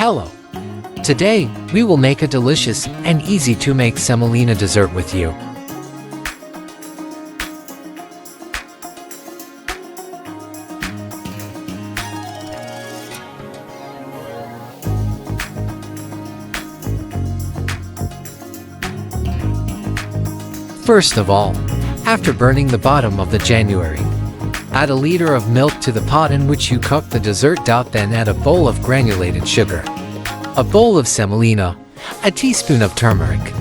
Hello! Today, we will make a delicious and easy-to-make semolina dessert with you. First of all, after burning the bottom of the January, add a liter of milk to the pot in which you cook the dessert. Then add a bowl of granulated sugar, a bowl of semolina, a teaspoon of turmeric,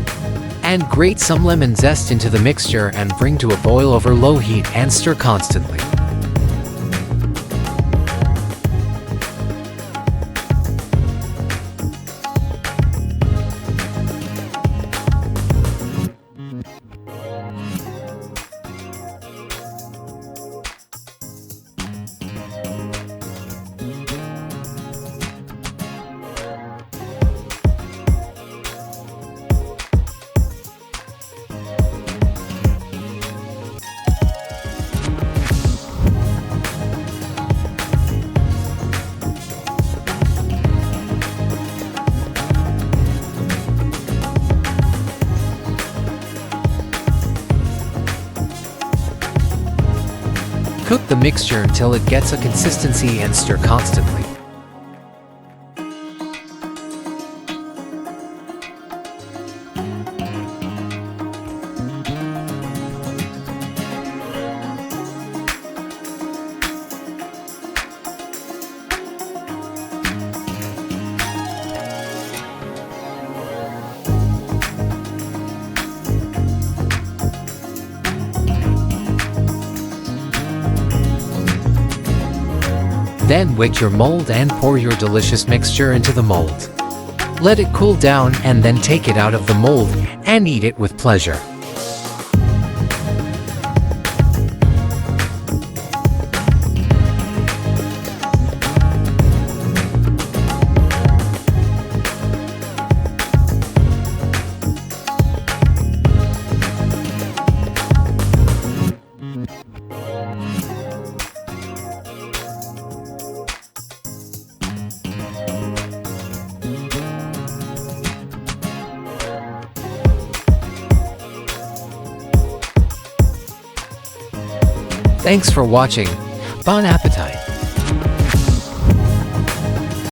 and grate some lemon zest into the mixture and bring to a boil over low heat and stir constantly. Cook the mixture until it gets a consistency and stir constantly. Then wet your mold and pour your delicious mixture into the mold. Let it cool down and then take it out of the mold and eat it with pleasure. Thanks for watching. Bon appetit!